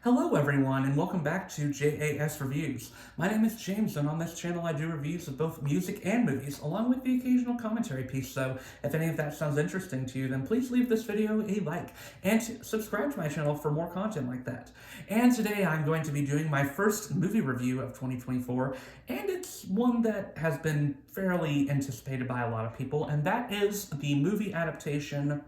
Hello everyone and welcome back to JAS Reviews. My name is James and on this channel I do reviews of both music and movies along with the occasional commentary piece, so if any of that sounds interesting to you then please leave this video a like and subscribe to my channel for more content like that. And today I'm going to be doing my first movie review of 2024, and it's one that has been fairly anticipated by a lot of people, and that is the movie adaptation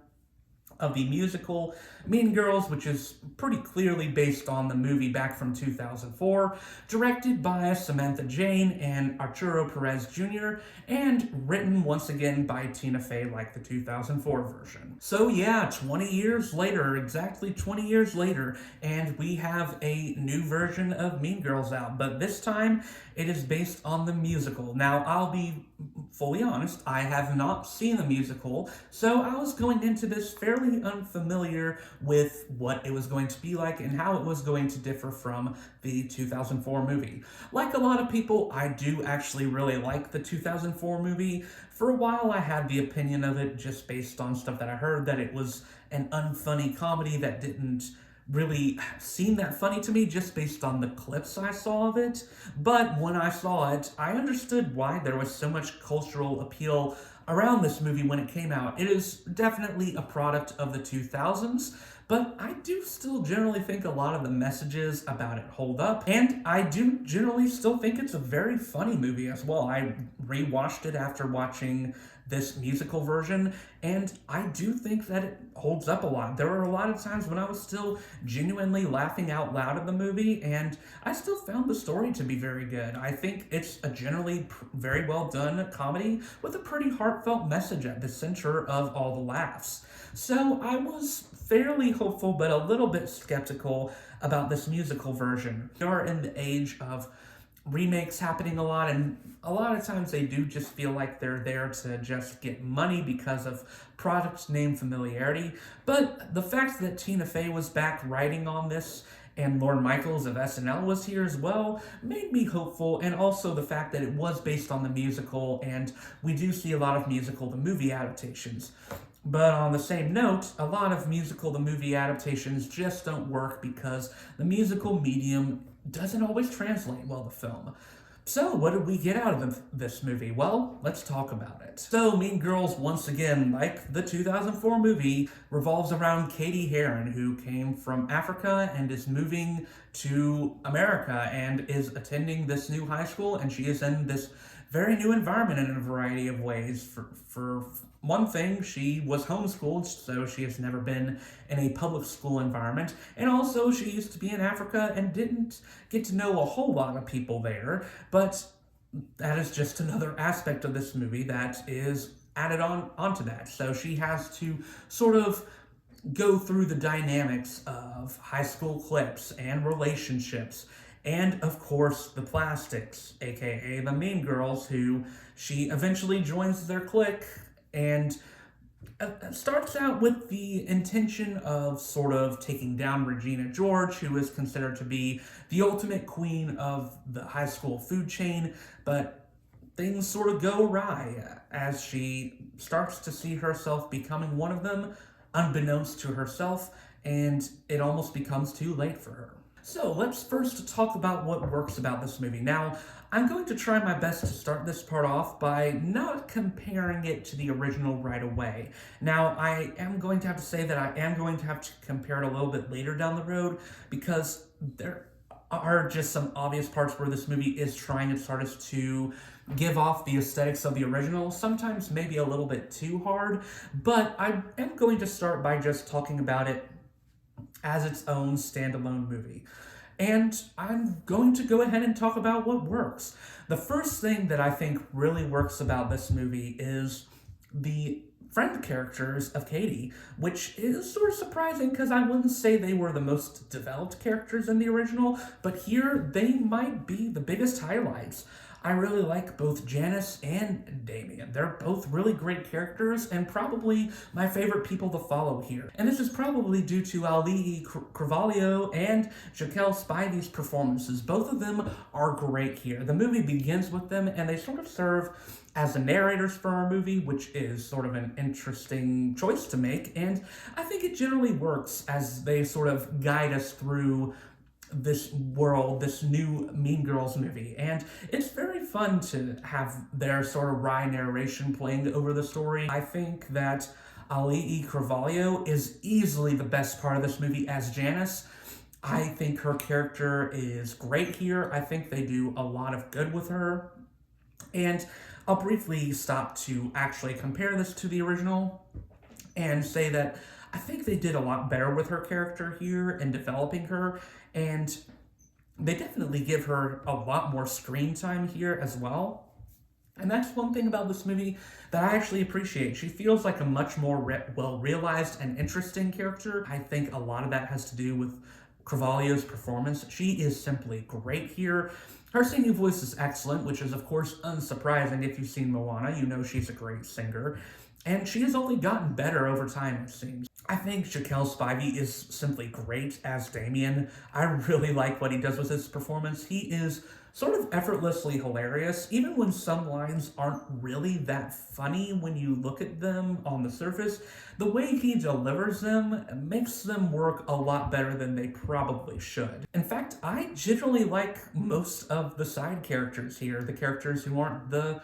of the musical Mean Girls, which is pretty clearly based on the movie back from 2004, directed by Samantha, Jayne, and Arturo Perez Jr., and written once again by Tina Fey like the 2004 version. So yeah, 20 years later, exactly 20 years later, and we have a new version of Mean Girls out, but this time it is based on the musical. Now, I'll be fully honest, I have not seen the musical, so I was going into this fairly unfamiliar with what it was going to be like and how it was going to differ from the 2004 movie. Like a lot of people, I do actually really like the 2004 movie. For a while, I had the opinion of it just based on stuff that I heard, that it was an unfunny comedy that didn't really seem that funny to me just based on the clips I saw of it. But when I saw it, I understood why there was so much cultural appeal around this movie when it came out. It is definitely a product of the 2000s, but I do still generally think a lot of the messages about it hold up, and I do generally still think it's a very funny movie as well. I rewatched it after watching this musical version, and I do think that it holds up a lot. There were a lot of times when I was still genuinely laughing out loud at the movie, and I still found the story to be very good. I think it's a generally very well done comedy with a pretty heartfelt message at the center of all the laughs. So I was fairly hopeful but a little bit skeptical about this musical version. We are in the age of remakes happening a lot, and a lot of times they do just feel like they're there to just get money because of product name familiarity. But the fact that Tina Fey was back writing on this and Lorne Michaels of SNL was here as well made me hopeful, and also the fact that it was based on the musical, and we do see a lot of musical to movie adaptations. But on the same note, a lot of musical to movie adaptations just don't work because the musical medium doesn't always translate well to film. So what did we get out of this movie? Well, let's talk about it. So Mean Girls, once again, like the 2004 movie, revolves around Cady Heron, who came from Africa and is moving to America and is attending this new high school, and she is in this very new environment in a variety of ways. For one thing, she was homeschooled, so she has never been in a public school environment, and also she used to be in Africa and didn't get to know a whole lot of people there, but that is just another aspect of this movie that is added onto that. So she has to sort of go through the dynamics of high school cliques and relationships, and of course the plastics, aka the Mean Girls, who she eventually joins their clique and starts out with the intention of sort of taking down Regina George, who is considered to be the ultimate queen of the high school food chain, but things sort of go awry as she starts to see herself becoming one of them, unbeknownst to herself, and it almost becomes too late for her. So let's first talk about what works about this movie. Now, I'm going to try my best to start this part off by not comparing it to the original right away. Now, I am going to have to say that I am going to have to compare it a little bit later down the road, because there are just some obvious parts where this movie is trying its hardest to give off the aesthetics of the original, sometimes maybe a little bit too hard, but I am going to start by just talking about it as its own standalone movie. And I'm going to go ahead and talk about what works. The first thing that I think really works about this movie is the friend characters of Cady, which is sort of surprising because I wouldn't say they were the most developed characters in the original, but here they might be the biggest highlights. I really like both Janice and Damien. They're both really great characters and probably my favorite people to follow here. And this is probably due to Auli'i, Cravahlo, and Jaquel Spivey's performances. Both of them are great here. The movie begins with them and they sort of serve as the narrators for our movie, which is sort of an interesting choice to make, and I think it generally works as they sort of guide us through this world, this new Mean Girls movie. And it's very fun to have their sort of wry narration playing over the story. I think that Auli'i Cravahlo is easily the best part of this movie as Janice. I think her character is great here. I think they do a lot of good with her. And I'll briefly stop to actually compare this to the original and say that I think they did a lot better with her character here in developing her, and they definitely give her a lot more screen time here as well. And that's one thing about this movie that I actually appreciate. She feels like a much more well-realized and interesting character. I think a lot of that has to do with Cravahlo's performance. She is simply great here. Her singing voice is excellent, which is of course unsurprising. If you've seen Moana, you know she's a great singer. And she has only gotten better over time, it seems. I think Jaquel Spivey is simply great as Damien. I really like what he does with his performance. He is sort of effortlessly hilarious, even when some lines aren't really that funny when you look at them on the surface. The way he delivers them makes them work a lot better than they probably should. In fact, I generally like most of the side characters here, the characters who aren't the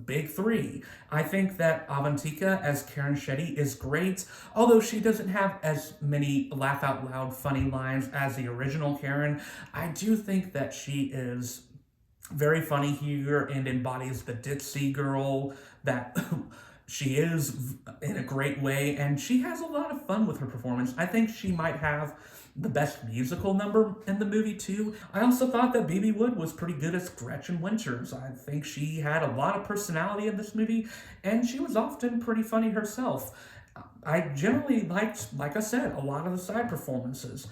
big three. I think that Avantika as Karen Shetty is great, although she doesn't have as many laugh out loud funny lines as the original Karen. I do think that she is very funny here and embodies the ditzy girl that she is in a great way, and she has a lot of fun with her performance. I think she might have the best musical number in the movie too. I also thought that Bebe Wood was pretty good as Gretchen Winters. I think she had a lot of personality in this movie, and she was often pretty funny herself. I generally liked, like I said, a lot of the side performances.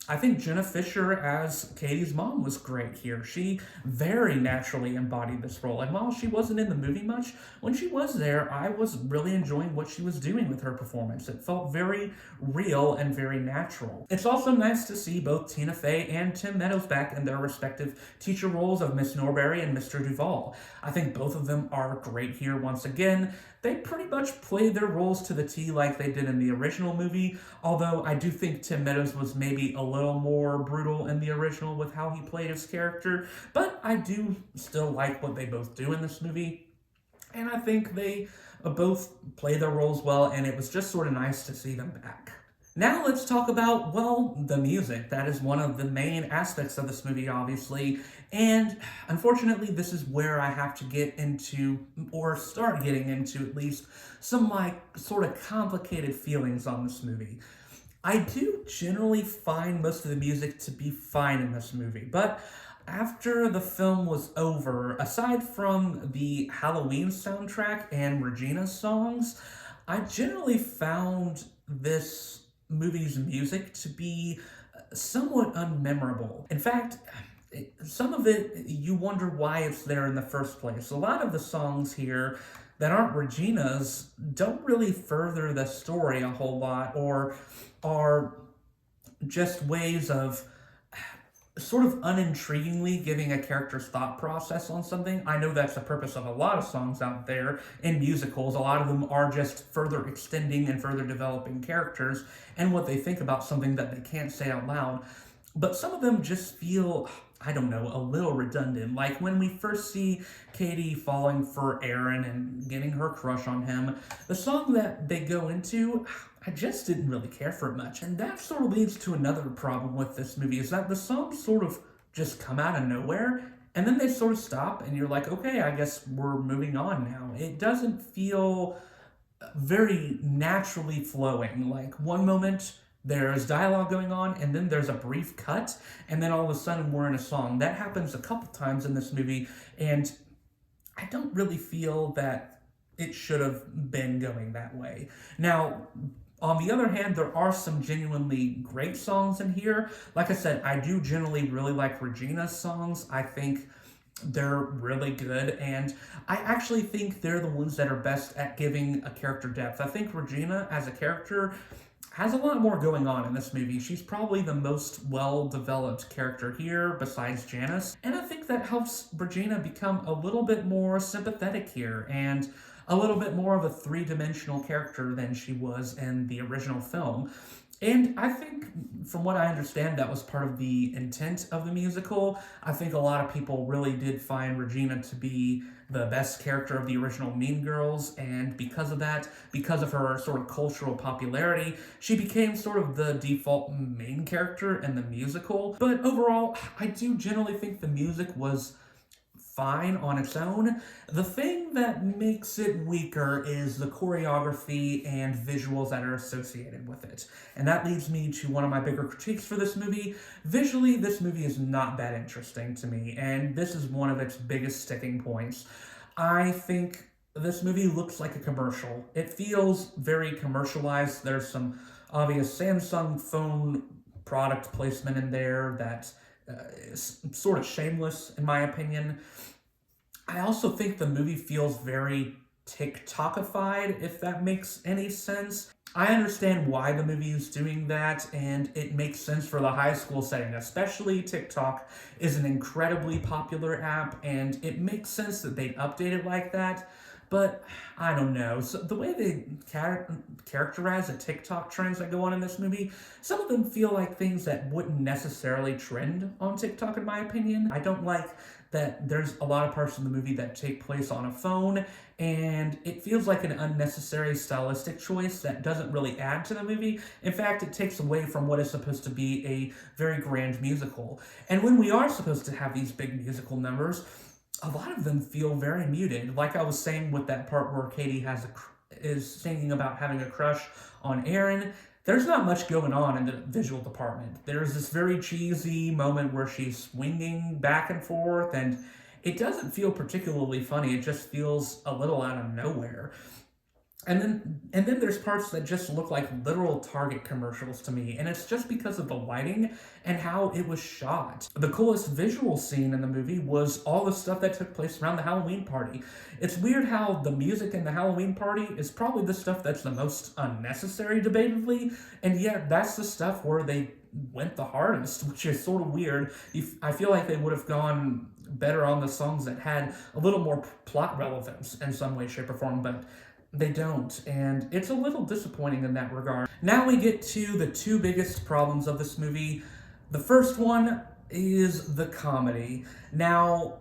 I think Jenna Fisher as Katie's mom was great here. She very naturally embodied this role. And while she wasn't in the movie much, when she was there, I was really enjoying what she was doing with her performance. It felt very real and very natural. It's also nice to see both Tina Fey and Tim Meadows back in their respective teacher roles of Miss Norbury and Mr. Duval. I think both of them are great here once again. They pretty much played their roles to the T like they did in the original movie, although I do think Tim Meadows was maybe a little more brutal in the original with how he played his character, but I do still like what they both do in this movie, and I think they both play their roles well, and it was just sort of nice to see them back. Now let's talk about, well, the music. That is one of the main aspects of this movie, obviously, and unfortunately this is where I have to get into, or start getting into at least, some like sort of complicated feelings on this movie. I do generally find most of the music to be fine in this movie, but after the film was over, aside from the Halloween soundtrack and Regina's songs, I generally found this movie's music to be somewhat unmemorable. In fact, some of it, you wonder why it's there in the first place. A lot of the songs here that aren't Regina's don't really further the story a whole lot, or are just ways of sort of unintriguingly giving a character's thought process on something. I know that's the purpose of a lot of songs out there in musicals. A lot of them are just further extending and further developing characters and what they think about something that they can't say out loud. But some of them just feel, I don't know, a little redundant. Like when we first see Katie falling for Aaron and getting her crush on him, the song that they go into, I just didn't really care for it much. And that sort of leads to another problem with this movie, is that the songs sort of just come out of nowhere, and then they sort of stop, and you're like, okay, I guess we're moving on now. It doesn't feel very naturally flowing. Like one moment there's dialogue going on, and then there's a brief cut, and then all of a sudden we're in a song. That happens a couple times in this movie, and I don't really feel that it should have been going that way. Now, on the other hand, there are some genuinely great songs in here. Like I said, I do generally really like Regina's songs. I think they're really good, and I actually think they're the ones that are best at giving a character depth. I think Regina, as a character, has a lot more going on in this movie. She's probably the most well-developed character here, besides Janice, and I think that helps Regina become a little bit more sympathetic here, and a little bit more of a three-dimensional character than she was in the original film. And I think, from what I understand, that was part of the intent of the musical. I think a lot of people really did find Regina to be the best character of the original Mean Girls, and because of that, because of her sort of cultural popularity, she became sort of the default main character in the musical. But overall, I do generally think the music was fine on its own. The thing that makes it weaker is the choreography and visuals that are associated with it. And that leads me to one of my bigger critiques for this movie. Visually, this movie is not that interesting to me, and this is one of its biggest sticking points. I think this movie looks like a commercial. It feels very commercialized. There's some obvious Samsung phone product placement in there that is sort of shameless, in my opinion. I also think the movie feels very TikTokified, if that makes any sense. I understand why the movie is doing that, and it makes sense for the high school setting, especially TikTok is an incredibly popular app, and it makes sense that they'd update it like that. But I don't know. So the way they characterize the TikTok trends that go on in this movie, some of them feel like things that wouldn't necessarily trend on TikTok, in my opinion. I don't like that there's a lot of parts of the movie that take place on a phone, and it feels like an unnecessary stylistic choice that doesn't really add to the movie. In fact, it takes away from what is supposed to be a very grand musical. And when we are supposed to have these big musical numbers, a lot of them feel very muted. Like I was saying with that part where Katie is singing about having a crush on Aaron, there's not much going on in the visual department. There's this very cheesy moment where she's swinging back and forth, and it doesn't feel particularly funny. It just feels a little out of nowhere. And then there's parts that just look like literal Target commercials to me, and it's just because of the lighting and how it was shot. The coolest visual scene in the movie was all the stuff that took place around the Halloween party. It's weird how the music in the Halloween party is probably the stuff that's the most unnecessary, debatably, and yet that's the stuff where they went the hardest, which is sort of weird. I feel like they would have gone better on the songs that had a little more plot relevance in some way, shape, or form, but they don't, and it's a little disappointing in that regard. Now we get to the two biggest problems of this movie. The first one is the comedy. Now,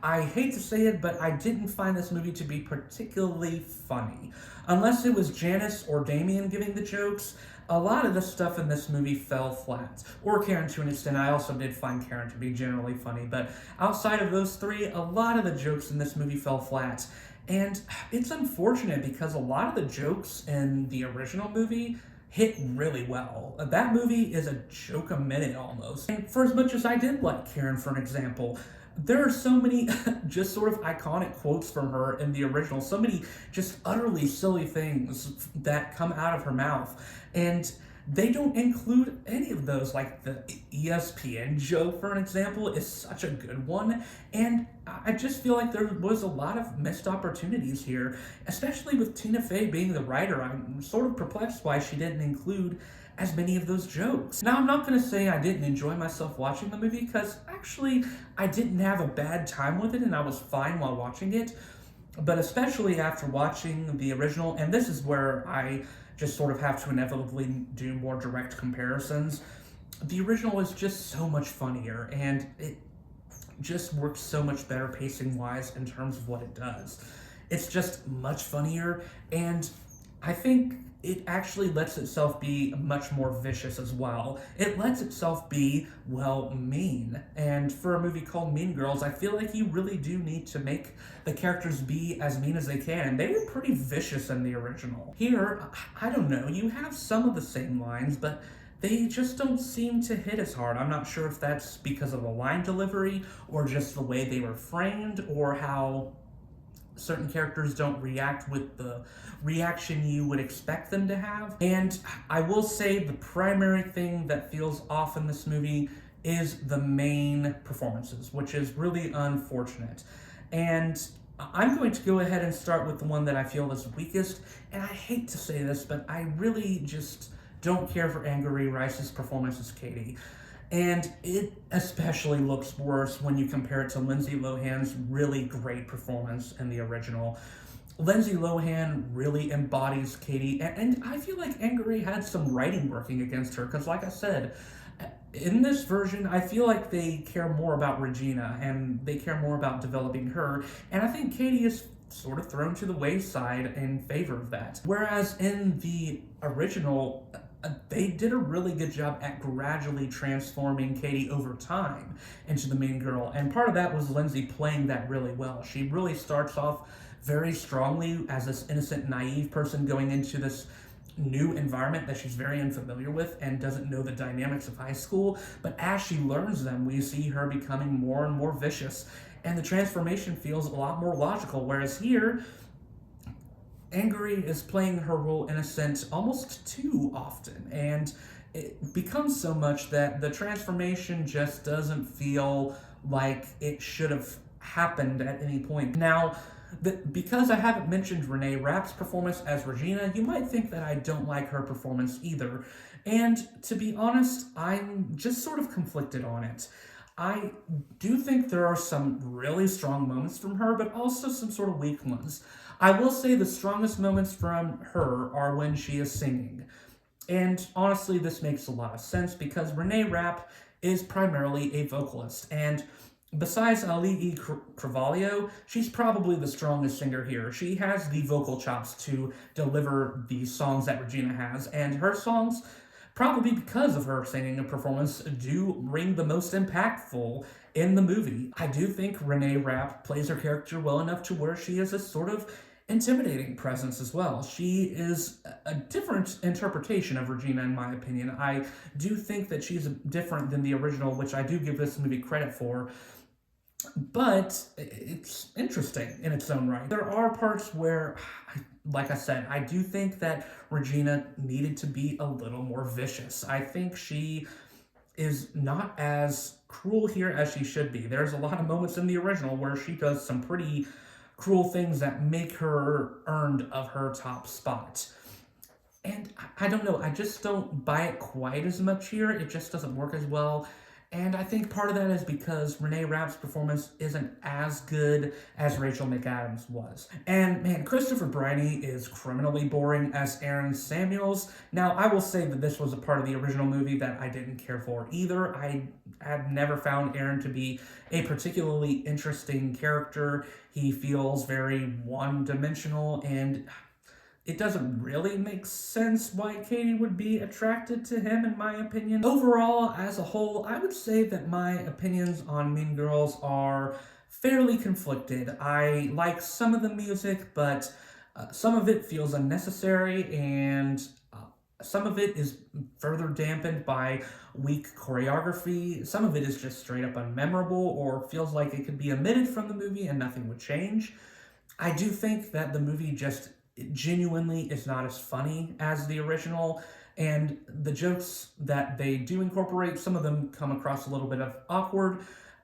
I hate to say it, but I didn't find this movie to be particularly funny. Unless it was Janice or Damien giving the jokes, a lot of the stuff in this movie fell flat. Or Karen to an extent. I also did find Karen to be generally funny, but outside of those three, a lot of the jokes in this movie fell flat. And it's unfortunate because a lot of the jokes in the original movie hit really well. That movie is a joke a minute almost. And for as much as I did like Karen, for an example, there are so many just sort of iconic quotes from her in the original, so many just utterly silly things that come out of her mouth. And they don't include any of those, like the ESPN joke, for an example, is such a good one, and I just feel like there was a lot of missed opportunities here, especially with Tina Fey being the writer. I'm sort of perplexed why she didn't include as many of those jokes. Now, I'm not going to say I didn't enjoy myself watching the movie, because actually I didn't have a bad time with it, and I was fine while watching it, but especially after watching the original, and this is where I just sort of have to inevitably do more direct comparisons. The original is just so much funnier, and it just works so much better pacing-wise in terms of what it does. It's just much funnier, and I think it actually lets itself be much more vicious as well. It lets itself be, well, mean. And for a movie called Mean Girls, I feel like you really do need to make the characters be as mean as they can. And they were pretty vicious in the original. Here, I don't know, you have some of the same lines, but they just don't seem to hit as hard. I'm not sure if that's because of the line delivery, or just the way they were framed, or how certain characters don't react with the reaction you would expect them to have. And I will say the primary thing that feels off in this movie is the main performances, which is really unfortunate. And I'm going to go ahead and start with the one that I feel is weakest, and I hate to say this, but I really just don't care for Angourie Rice's performance as Katie. And it especially looks worse when you compare it to Lindsay Lohan's really great performance in the original. Lindsay Lohan really embodies Katie, and I feel like Angourie had some writing working against her, because like I said, in this version, I feel like they care more about Regina, and they care more about developing her, and I think Katie is sort of thrown to the wayside in favor of that. Whereas in the original, they did a really good job at gradually transforming Katie over time into the main girl, and part of that was Lindsay playing that really well. She really starts off very strongly as this innocent, naive person going into this new environment that she's very unfamiliar with and doesn't know the dynamics of high school. But as she learns them, we see her becoming more and more vicious, and the transformation feels a lot more logical. Whereas here, Angourie is playing her role innocent almost too often, and it becomes so much that the transformation just doesn't feel like it should have happened at any point. Now, because I haven't mentioned Renee Rapp's performance as Regina, you might think that I don't like her performance either. And to be honest, I'm just sort of conflicted on it. I do think there are some really strong moments from her, but also some sort of weak ones. I will say the strongest moments from her are when she is singing. And honestly, this makes a lot of sense because Renee Rapp is primarily a vocalist, and besides Auli'i Cravahlo, she's probably the strongest singer here. She has the vocal chops to deliver the songs that Regina has, and her songs, probably because of her singing and performance, do ring the most impactful in the movie. I do think Renee Rapp plays her character well enough to where she is a sort of intimidating presence as well. She is a different interpretation of Regina, in my opinion. I do think that she's different than the original, which I do give this movie credit for, but it's interesting in its own right. There are parts where, like I said, I do think that Regina needed to be a little more vicious. I think she is not as cruel here as she should be. There's a lot of moments in the original where she does some pretty cruel things that make her earned of her top spot. And I don't know, I just don't buy it quite as much here. It just doesn't work as well. And I think part of that is because Renee Rapp's performance isn't as good as Rachel McAdams was. And man, Christopher Briney is criminally boring as Aaron Samuels. Now, I will say that this was a part of the original movie that I didn't care for either. I had never found Aaron to be a particularly interesting character. He feels very one-dimensional, and it doesn't really make sense why Katie would be attracted to him, in my opinion. Overall, as a whole, I would say that my opinions on Mean Girls are fairly conflicted. I like some of the music, but some of it feels unnecessary, and some of it is further dampened by weak choreography. Some of it is just straight up unmemorable or feels like it could be omitted from the movie and nothing would change. I do think that the movie just genuinely is not as funny as the original, and the jokes that they do incorporate, some of them come across a little bit of awkward,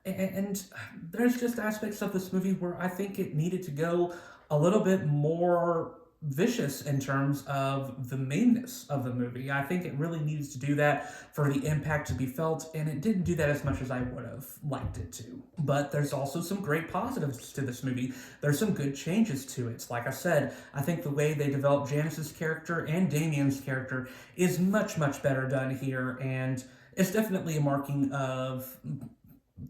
and there's just aspects of this movie where I think it needed to go a little bit more vicious in terms of the mainness of the movie. I think it really needs to do that for the impact to be felt, and it didn't do that as much as I would have liked it to. But there's also some great positives to this movie. There's some good changes to it. Like I said, I think the way they develop Janice's character and Damien's character is much, much better done here, and it's definitely a marking of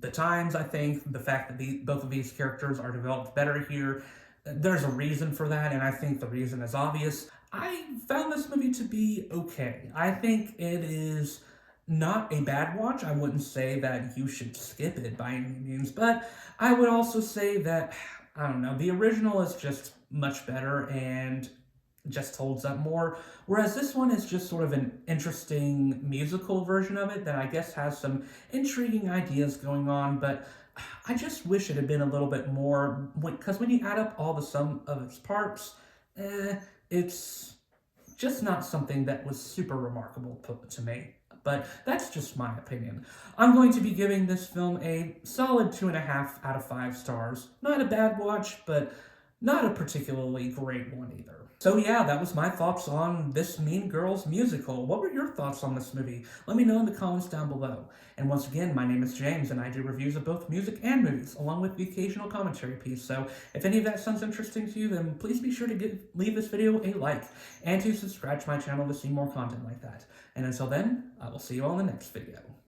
the times. I think the fact that both of these characters are developed better here, there's a reason for that, and I think the reason is obvious. I found this movie to be okay. I think it is not a bad watch. I wouldn't say that you should skip it by any means, but I would also say that, I don't know, the original is just much better and just holds up more, whereas this one is just sort of an interesting musical version of it that I guess has some intriguing ideas going on, but I just wish it had been a little bit more, because when you add up all the sum of its parts, it's just not something that was super remarkable to me. But that's just my opinion. I'm going to be giving this film a solid 2.5 out of 5 stars. Not a bad watch, but not a particularly great one either. So yeah, that was my thoughts on this Mean Girls musical. What were your thoughts on this movie? Let me know in the comments down below. And once again, my name is James, and I do reviews of both music and movies, along with the occasional commentary piece. So if any of that sounds interesting to you, then please be sure to leave this video a like, and to subscribe to my channel to see more content like that. And until then, I will see you all in the next video.